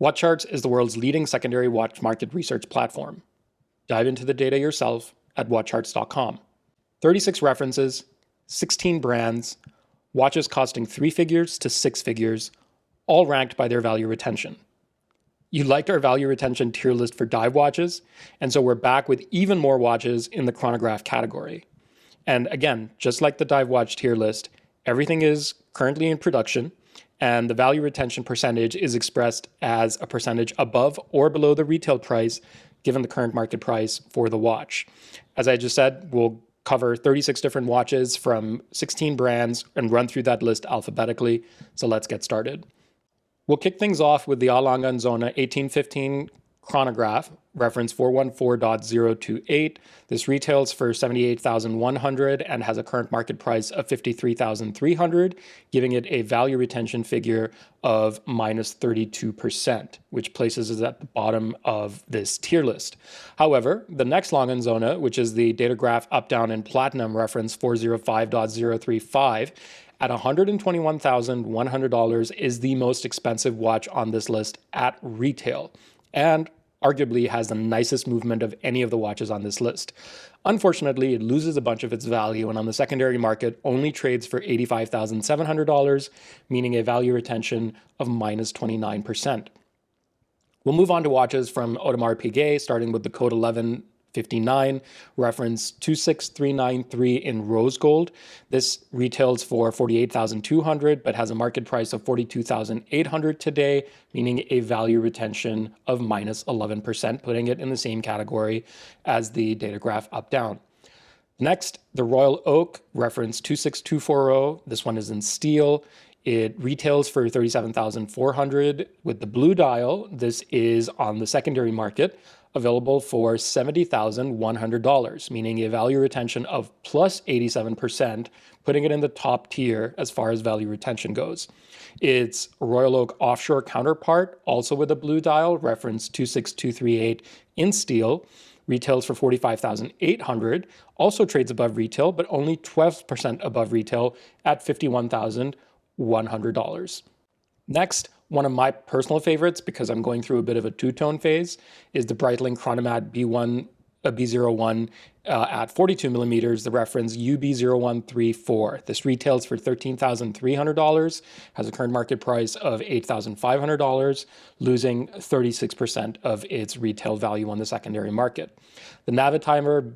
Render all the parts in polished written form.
WatchCharts is the world's leading secondary watch market research platform. Dive into the data yourself at watchcharts.com. 36 references, 16 brands, watches costing 3 figures to 6 figures, all ranked by their value retention. You liked our value retention tier list for dive watches, and so we're back with even more watches in the chronograph category. And again, just like the dive watch tier list, everything is currently in production, and the value retention percentage is expressed as a percentage above or below the retail price, given the current market price for the watch. As I just said, we'll cover 36 different watches from 16 brands and run through that list alphabetically. So let's get started. We'll kick things off with the Lange Sohne 1815 chronograph, reference 414.028. This retails for $78,100 and has a current market price of $53,300, giving it a value retention figure of minus 32%, which places it at the bottom of this tier list. However, the next Lange Sohne, which is the Datograph Up Down in Platinum, reference 405.035, at $121,100 is the most expensive watch on this list at retail, and arguably has the nicest movement of any of the watches on this list. Unfortunately, it loses a bunch of its value and on the secondary market only trades for $85,700, meaning a value retention of minus 29%. We'll move on to watches from Audemars Piguet, starting with the code 1159, reference 26393 in rose gold. This retails for $48,200, but has a market price of $42,800 today, meaning a value retention of minus 11%, putting it in the same category as the Datograph Up Down. Next, the Royal Oak, reference 26240. This one is in steel. It retails for $37,400 with the blue dial. This is on the secondary market, available for $70,100, meaning a value retention of plus 87%, putting it in the top tier as far as value retention goes. Its Royal Oak offshore counterpart, also with a blue dial, reference 26238 in steel, retails for $45,800, also trades above retail, but only 12% above retail at $51,100. Next, one of my personal favorites, because I'm going through a bit of a two-tone phase, is the Breitling Chronomat B01 at 42 millimeters, the reference UB0134. This retails for $13,300, has a current market price of $8,500, losing 36% of its retail value on the secondary market. The Navitimer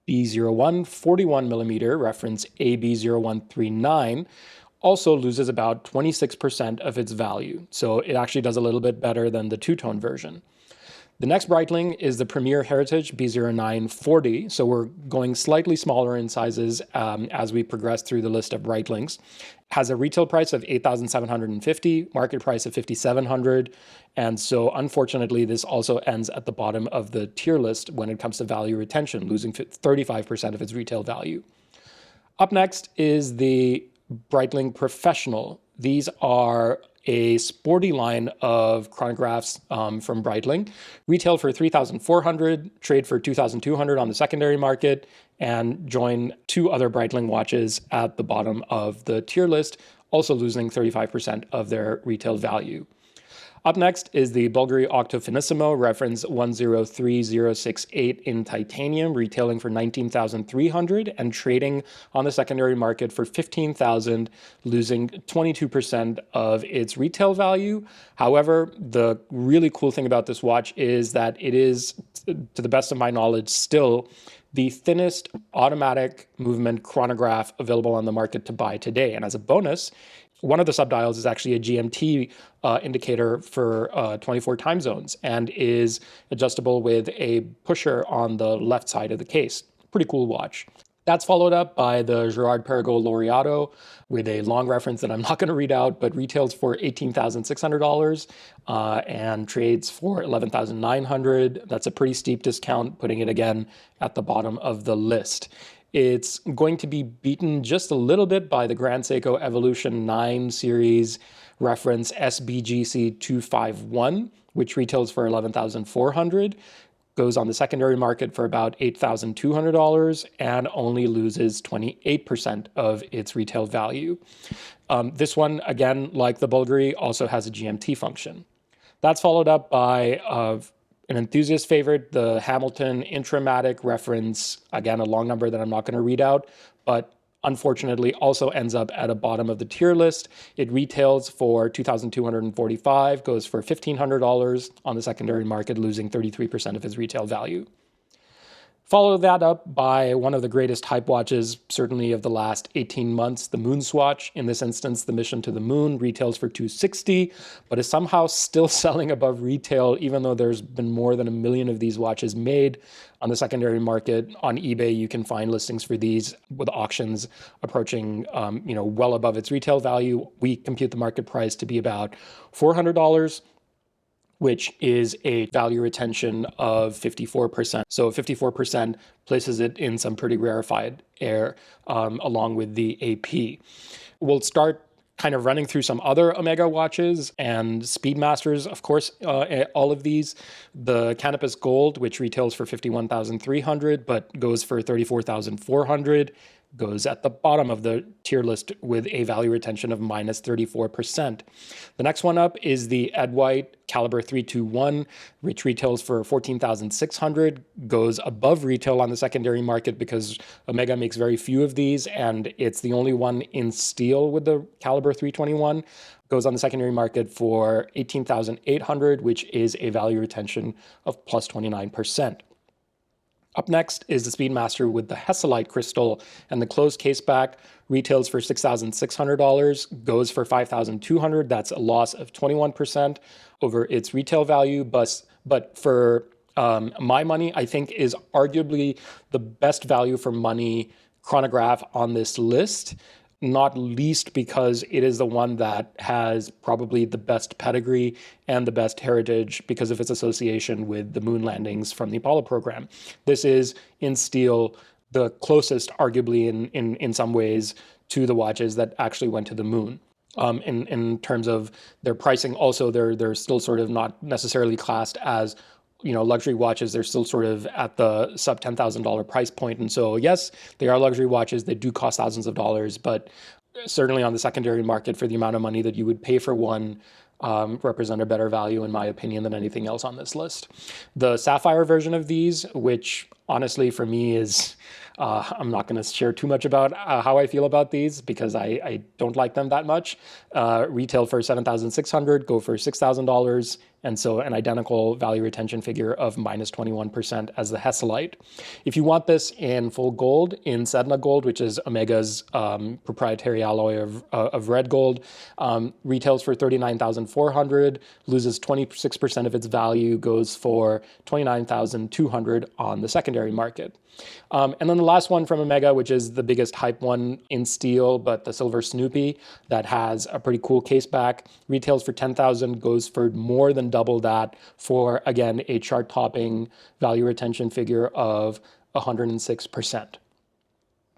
B01 41 millimeter, reference AB0139, also loses about 26% of its value. So it actually does a little bit better than the two-tone version. The next Breitling is the Premier Heritage B0940. So we're going slightly smaller in sizes as we progress through the list of Breitlings. Has a retail price of $8,750, market price of $5,700. And so unfortunately, this also ends at the bottom of the tier list when it comes to value retention, losing 35% of its retail value. Up next is the Breitling Professional. These are a sporty line of chronographs from Breitling. Retail for $3,400, trade for $2,200 on the secondary market, and join two other Breitling watches at the bottom of the tier list, also losing 35% of their retail value. Up next is the Bulgari Octo Finissimo, reference 103068 in titanium, retailing for $19,300 and trading on the secondary market for $15,000, losing 22% of its retail value. However, the really cool thing about this watch is that it is, to the best of my knowledge, still the thinnest automatic movement chronograph available on the market to buy today. And as a bonus, one of the subdials is actually a GMT indicator for 24 time zones and is adjustable with a pusher on the left side of the case. Pretty cool watch. That's followed up by the Girard Perregaux Laureato with a long reference that I'm not going to read out, but retails for $18,600 and trades for $11,900. That's a pretty steep discount, putting it again at the bottom of the list. It's going to be beaten just a little bit by the Grand Seiko Evolution 9 series reference SBGC 251, which retails for $11,400, goes on the secondary market for about $8,200, and only loses 28% of its retail value. This one, again, like the Bulgari, also has a GMT function. That's followed up by an enthusiast favorite, the Hamilton Intramatic reference. Again, a long number that I'm not going to read out, but unfortunately also ends up at a bottom of the tier list. It retails for $2,245, goes for $1,500 on the secondary market, losing 33% of its retail value. Follow that up by one of the greatest hype watches, certainly of the last 18 months, the Moon Swatch. In this instance, the Mission to the Moon retails for $260, but is somehow still selling above retail, even though there's been more than 1 million of these watches made. On the secondary market, on eBay, you can find listings for these with auctions approaching, well above its retail value. We compute the market price to be about $400. Which is a value retention of 54%. So 54% places it in some pretty rarefied air along with the AP. We'll start kind of running through some other Omega watches and Speedmasters, of course, all of these. The Canopus Gold, which retails for $51,300 but goes for $34,400. Goes at the bottom of the tier list with a value retention of minus 34%. The next one up is the Ed White Caliber 321, which retails for $14,600, goes above retail on the secondary market because Omega makes very few of these, and it's the only one in steel with the Caliber 321. Goes on the secondary market for $18,800, which is a value retention of plus 29%. Up next is the Speedmaster with the Hesalite crystal and the closed case back. Retails for $6,600, goes for $5,200. That's a loss of 21% over its retail value. But for my money, I think is arguably the best value for money chronograph on this list. Not least because it is the one that has probably the best pedigree and the best heritage because of its association with the moon landings from the Apollo program. This is, in steel, the closest, arguably in some ways, to the watches that actually went to the moon. In terms of their pricing, also, they're still sort of not necessarily classed as luxury watches. They're still sort of at the sub $10,000 price point. And so, yes, they are luxury watches. They do cost thousands of dollars, but certainly on the secondary market for the amount of money that you would pay for one, represent a better value, in my opinion, than anything else on this list. The sapphire version of these, which honestly for me is, I'm not going to share too much about how I feel about these because I don't like them that much. Retail for $7,600, go for $6,000. And so an identical value retention figure of minus 21% as the Hesalite. If you want this in full gold, in Sedna gold, which is Omega's proprietary alloy of red gold, retails for $39,400, loses 26% of its value, goes for $29,200 on the secondary market. And then the last one from Omega, which is the biggest hype one in steel, but the Silver Snoopy that has a pretty cool case back, retails for $10,000, goes for more than double that for, again, a chart-topping value retention figure of 106%.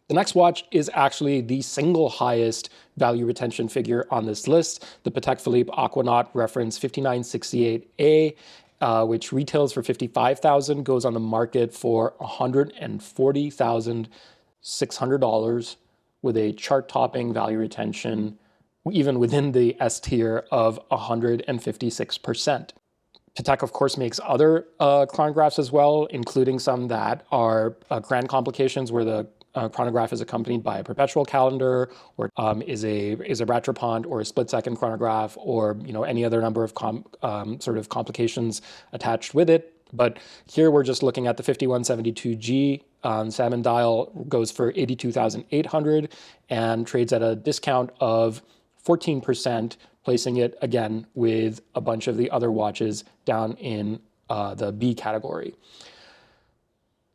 The next watch is actually the single highest value retention figure on this list, the Patek Philippe Aquanaut reference 5968A, which retails for $55,000, goes on the market for $140,600 with a chart-topping value retention, even within the S tier, of 156%. Patek, of course, makes other chronographs as well, including some that are grand complications where the chronograph is accompanied by a perpetual calendar, or is a rattrapant or a split-second chronograph, or any other number of sort of complications attached with it. But here we're just looking at the 5172G. Salmon dial goes for $82,800 and trades at a discount of 14%, placing it again with a bunch of the other watches down in the B category.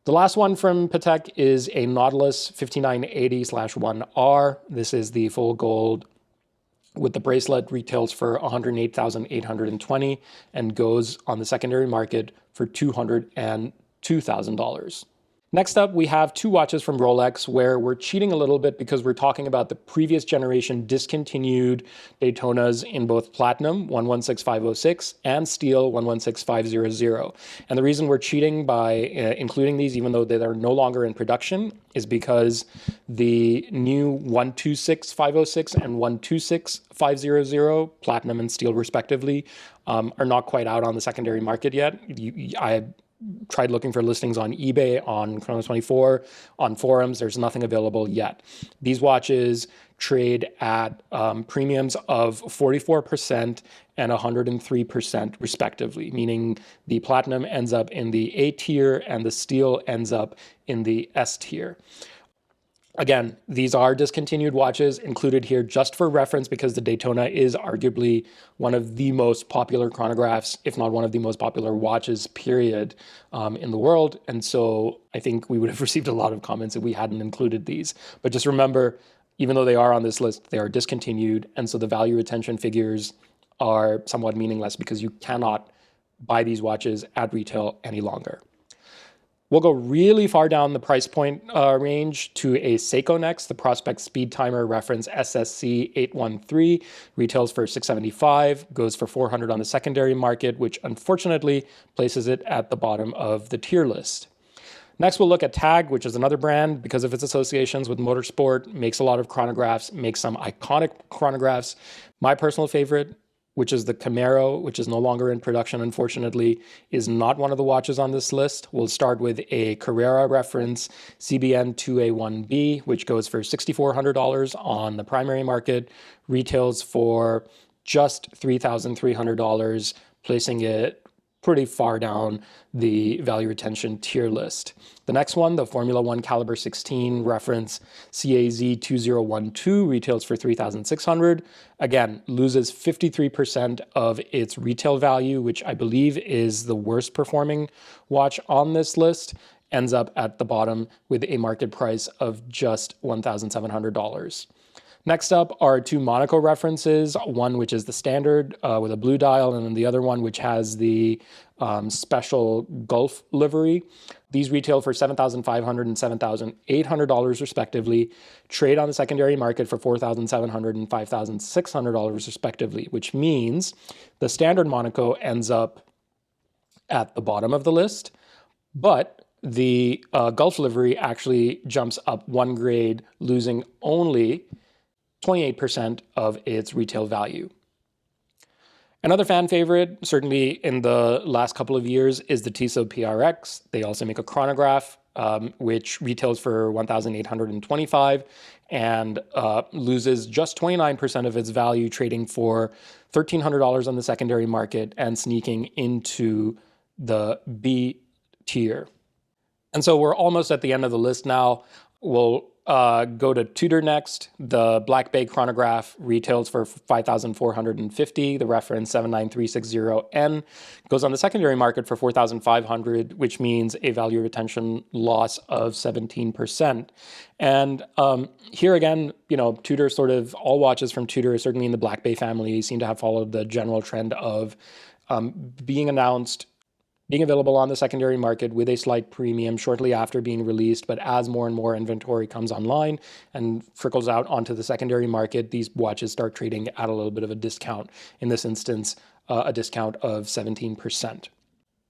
The last one from Patek is a Nautilus 5980/1R. This is the full gold with the bracelet, retails for $108,820 and goes on the secondary market for $202,000. Next up, we have two watches from Rolex where we're cheating a little bit because we're talking about the previous generation discontinued Daytonas in both platinum 116506 and steel 116500. And the reason we're cheating by including these, even though they're no longer in production, is because the new 126506 and 126500, platinum and steel respectively, are not quite out on the secondary market yet. I tried looking for listings on eBay, on Chrono24, on forums. There's nothing available yet. These watches trade at premiums of 44% and 103% respectively, meaning the platinum ends up in the A tier and the steel ends up in the S tier. Again, these are discontinued watches included here just for reference because the Daytona is arguably one of the most popular chronographs, if not one of the most popular watches, period, in the world. And so I think we would have received a lot of comments if we hadn't included these. But just remember, even though they are on this list, they are discontinued. And so the value retention figures are somewhat meaningless because you cannot buy these watches at retail any longer. We'll go really far down the price point range to a Seiko next. The Prospect Speed Timer reference SSC 813 retails for $675, goes for $400 on the secondary market, which unfortunately places it at the bottom of the tier list. Next, we'll look at TAG, which is another brand because of its associations with motorsport, makes a lot of chronographs, makes some iconic chronographs. My personal favorite, which is the Camaro, which is no longer in production, unfortunately, is not one of the watches on this list. We'll start with a Carrera reference, CBN 2A1B, which goes for $6,400 on the primary market, retails for just $3,300, placing it pretty far down the value retention tier list. The next one, the Formula One Caliber 16 reference CAZ 2012, retails for $3,600. Again, loses 53% of its retail value, which I believe is the worst performing watch on this list, ends up at the bottom with a market price of just $1,700. Next up are two Monaco references, one which is the standard with a blue dial, and then the other one which has the special Gulf livery. These retail for $7,500 and $7,800 respectively, trade on the secondary market for $4,700 and $5,600 respectively, which means the standard Monaco ends up at the bottom of the list, but the Gulf livery actually jumps up one grade, losing only 28% of its retail value. Another fan favorite, certainly in the last couple of years, is the Tissot PRX. They also make a chronograph, which retails for $1,825 and loses just 29% of its value, trading for $1,300 on the secondary market and sneaking into the B tier. And so we're almost at the end of the list now. We'll go to Tudor next. The Black Bay chronograph retails for $5,450. The reference 79360N goes on the secondary market for $4,500, which means a value retention loss of 17%. And here again, Tudor, sort of all watches from Tudor, certainly in the Black Bay family, seem to have followed the general trend of being announced, being available on the secondary market with a slight premium shortly after being released. But as more and more inventory comes online and trickles out onto the secondary market, these watches start trading at a little bit of a discount. In this instance, a discount of 17%.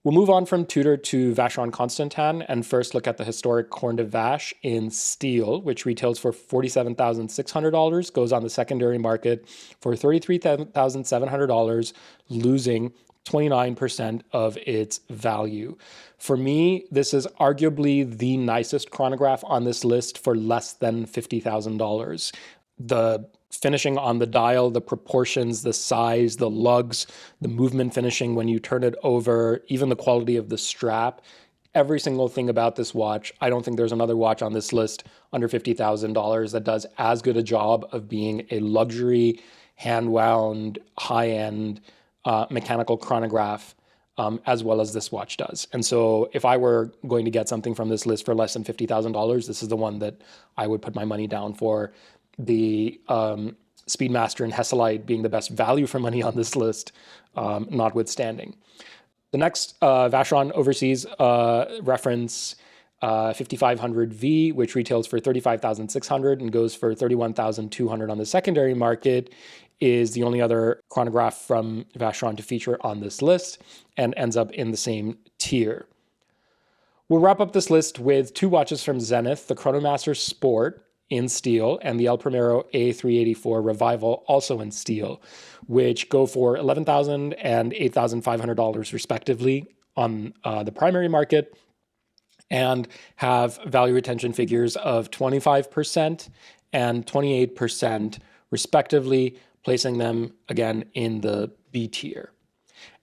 We'll move on from Tudor to Vacheron Constantin and first look at the historic Corne de Vache in steel, which retails for $47,600, goes on the secondary market for $33,700, losing 29% of its value. For me, this is arguably the nicest chronograph on this list for less than $50,000. The finishing on the dial, the proportions, the size, the lugs, the movement finishing when you turn it over, even the quality of the strap, every single thing about this watch. I don't think there's another watch on this list under $50,000 that does as good a job of being a luxury, hand-wound, high-end, mechanical chronograph as well as this watch does. And so if I were going to get something from this list for less than $50,000, this is the one that I would put my money down for. The Speedmaster and Hesalite being the best value for money on this list, notwithstanding. The next Vacheron overseas reference 5500V, which retails for 35,600 and goes for 31,200 on the secondary market, is the only other chronograph from Vacheron to feature on this list and ends up in the same tier. We'll wrap up this list with two watches from Zenith, the Chronomaster Sport in steel and the El Primero A384 Revival, also in steel, which go for $11,000 and $8,500 respectively on the primary market, and have value retention figures of 25% and 28% respectively, placing them again in the B tier.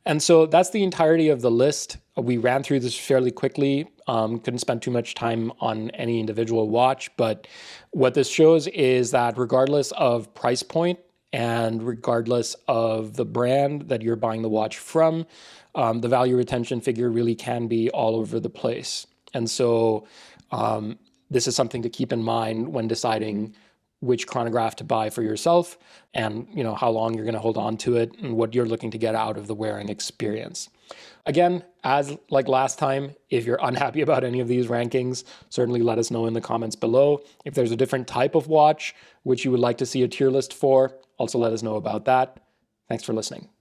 And so that's the entirety of the list. We ran through this fairly quickly, couldn't spend too much time on any individual watch, but what this shows is that regardless of price point and regardless of the brand that you're buying the watch from, the value retention figure really can be all over the place. And so this is something to keep in mind when deciding which chronograph to buy for yourself, and how long you're going to hold on to it and what you're looking to get out of the wearing experience. Again, as like last time, if you're unhappy about any of these rankings, certainly let us know in the comments below. If there's a different type of watch which you would like to see a tier list for, also let us know about that. Thanks for listening.